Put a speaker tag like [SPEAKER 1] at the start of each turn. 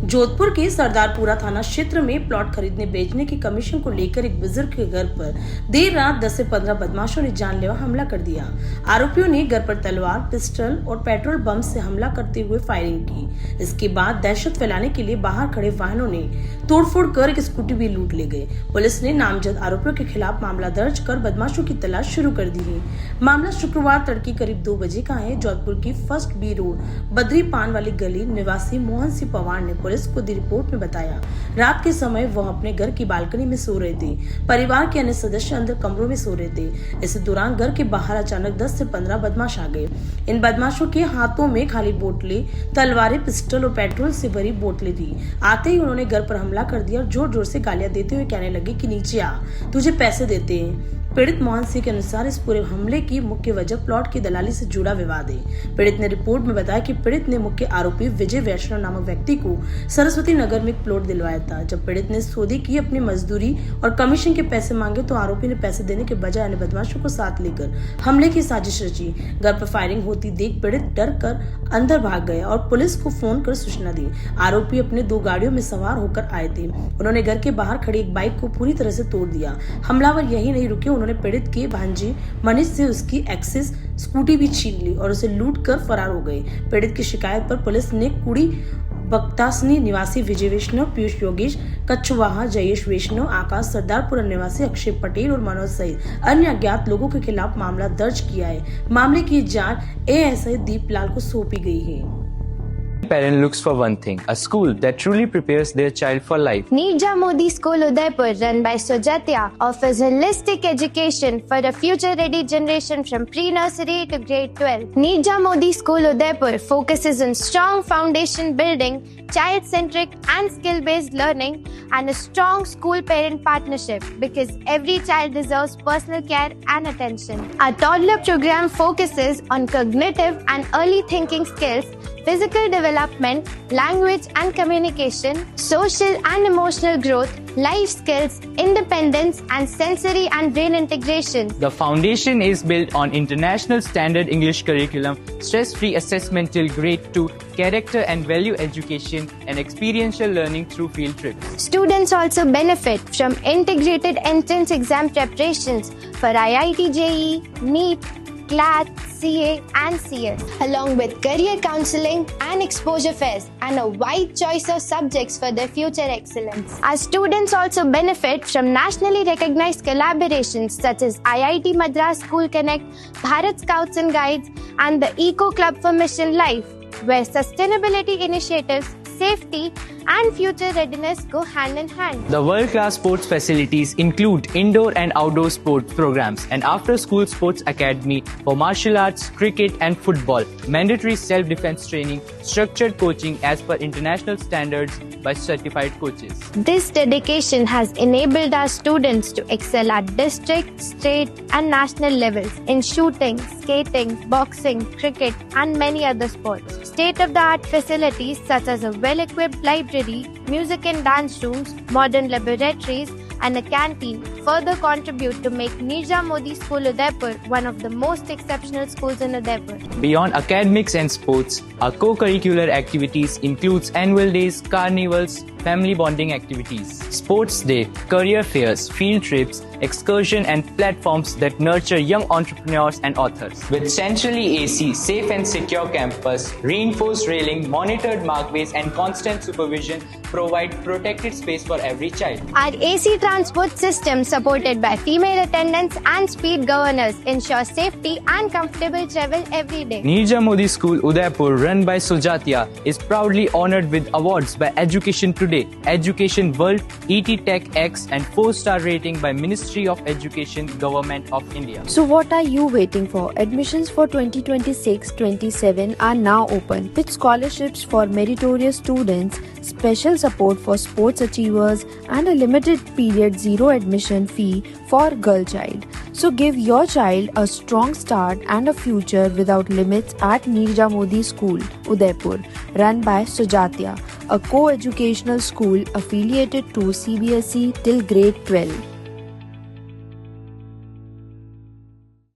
[SPEAKER 1] जोधपुर के सरदारपुरा थाना क्षेत्र में प्लॉट खरीदने बेचने की कमीशन को लेकर एक बुजुर्ग के घर पर देर रात 10 से 15 बदमाशों ने जानलेवा हमला कर दिया। आरोपियों ने घर पर तलवार, पिस्टल और पेट्रोल बम से हमला करते हुए फायरिंग की। इसके बाद दहशत फैलाने के लिए बाहर खड़े वाहनों ने तोड़फोड़ कर एक स्कूटी भी लूट ले गए। पुलिस ने नामजद आरोपियों के खिलाफ मामला दर्ज कर बदमाशों की तलाश शुरू कर दी है। मामला शुक्रवार तड़के करीब 2 बजे का है। जोधपुर की फर्स्ट बी रोड बद्री पान वाली गली निवासी मोहन सिंह पवार ने पुलिस को दी रिपोर्ट में बताया, रात के समय वह अपने घर की बालकनी में सो रहे थे। परिवार के अन्य सदस्य अंदर कमरों में सो रहे थे। इस दौरान घर के बाहर अचानक 10 से 15 बदमाश आ गए। इन बदमाशों के हाथों में खाली बोतलें, तलवारें, पिस्टल और पेट्रोल से भरी बोतलें थी। आते ही उन्होंने घर पर हमला कर दिया और जोर जोर से गालियां देते हुए कहने लगे कि नीचे आ, तुझे पैसे देते हैं। पीड़ित मोहन सिंह के अनुसार इस पूरे हमले की मुख्य वजह प्लॉट की दलाली से जुड़ा विवाद है। पीड़ित ने रिपोर्ट में बताया कि पीड़ित ने मुख्य आरोपी विजय वैष्णव नामक व्यक्ति को सरस्वती नगर में एक प्लॉट दिलवाया था। जब पीड़ित ने सौदे की अपनी मजदूरी और कमीशन के पैसे मांगे तो आरोपी ने पैसे देने के बजाय अन्य बदमाशों को साथ लेकर हमले की साजिश रची। घर पर फायरिंग होती देख पीड़ित डर कर अंदर भाग गए और पुलिस को फोन कर सूचना दी। आरोपी अपने 2 गाड़ियों में सवार होकर आए थे। उन्होंने घर के बाहर खड़ी एक बाइक को पूरी तरह से तोड़ दिया। हमलावर यही नहीं रुके, उन्होंने पीड़ित के भांजे मनीष से उसकी एक्सिस स्कूटी भी छीन ली और उसे लूट कर फरार हो गए। पीड़ित की शिकायत पर पुलिस ने कुड़ी बक्तासनी निवासी विजय वैष्णव, पीयूष योगेश, कच्छवाहा जयेश वैष्णव, आकाश सरदारपुरा निवासी अक्षय पटेल और मनोज सहित अन्य अज्ञात लोगों के खिलाफ मामला दर्ज किया है। मामले की जांच एएसआई दीपलाल को सौंपी गई है।
[SPEAKER 2] Parent looks for one thing, a school that truly prepares their child for life.
[SPEAKER 3] Nirja Modi School Udaipur, run by Sujatya, offers holistic education for a future-ready generation from pre-nursery to grade 12. Nirja Modi School Udaipur focuses on strong foundation building, child-centric and skill-based learning, and a strong school-parent partnership because every child deserves personal care and attention. Our toddler program focuses on cognitive and early thinking skills, physical development, language and communication, social and emotional growth, life skills, independence, and sensory and brain integration.
[SPEAKER 2] The foundation is built on international standard English curriculum, stress-free assessment till grade 2, character and value education, and experiential learning through field trips.
[SPEAKER 3] Students also benefit from integrated entrance exam preparations for IIT JEE, NEET, CLAT, CA and CS, along with career counseling and exposure fairs and a wide choice of subjects for their future excellence. Our students also benefit from nationally recognized collaborations such as IIT Madras School Connect, Bharat Scouts and Guides and the Eco Club for Mission Life, where sustainability initiatives, safety and future readiness go hand in hand.
[SPEAKER 2] The world-class sports facilities include indoor and outdoor sports programs, and after-school sports academy for martial arts, cricket and football, mandatory self-defense training, structured coaching as per international standards by certified coaches.
[SPEAKER 3] This dedication has enabled our students to excel at district, state and national levels in shooting, skating, boxing, cricket and many other sports. State-of-the-art facilities such as a well-equipped library, music and dance rooms, modern laboratories and a canteen further contribute to make Nirja Modi School Udaipur one of the most exceptional schools in Udaipur.
[SPEAKER 2] Beyond academics and sports, our co-curricular activities includes annual days, carnivals, family bonding activities, sports day, career fairs, field trips, excursion and platforms that nurture young entrepreneurs and authors. With centrally AC, safe and secure campus, reinforced railing, monitored markways and constant supervision provide protected space for every child.
[SPEAKER 3] Our AC transport system supported by female attendants and speed governors ensures safety and comfortable travel every day.
[SPEAKER 2] Nirja Modi School Udaipur, run by Sujatya, is proudly honored with awards by Education Today, Education World, ET Tech X and 4-star rating by Ministry of Education, Government of India.
[SPEAKER 4] So what are you waiting for? Admissions for 2026-27 are now open with scholarships for meritorious students, special support for sports achievers and a limited period zero admission fee for girl child. So give your child a strong start and a future without limits at Nirja Modi School, Udaipur, run by Sujatya, a co-educational school affiliated to CBSE till grade 12.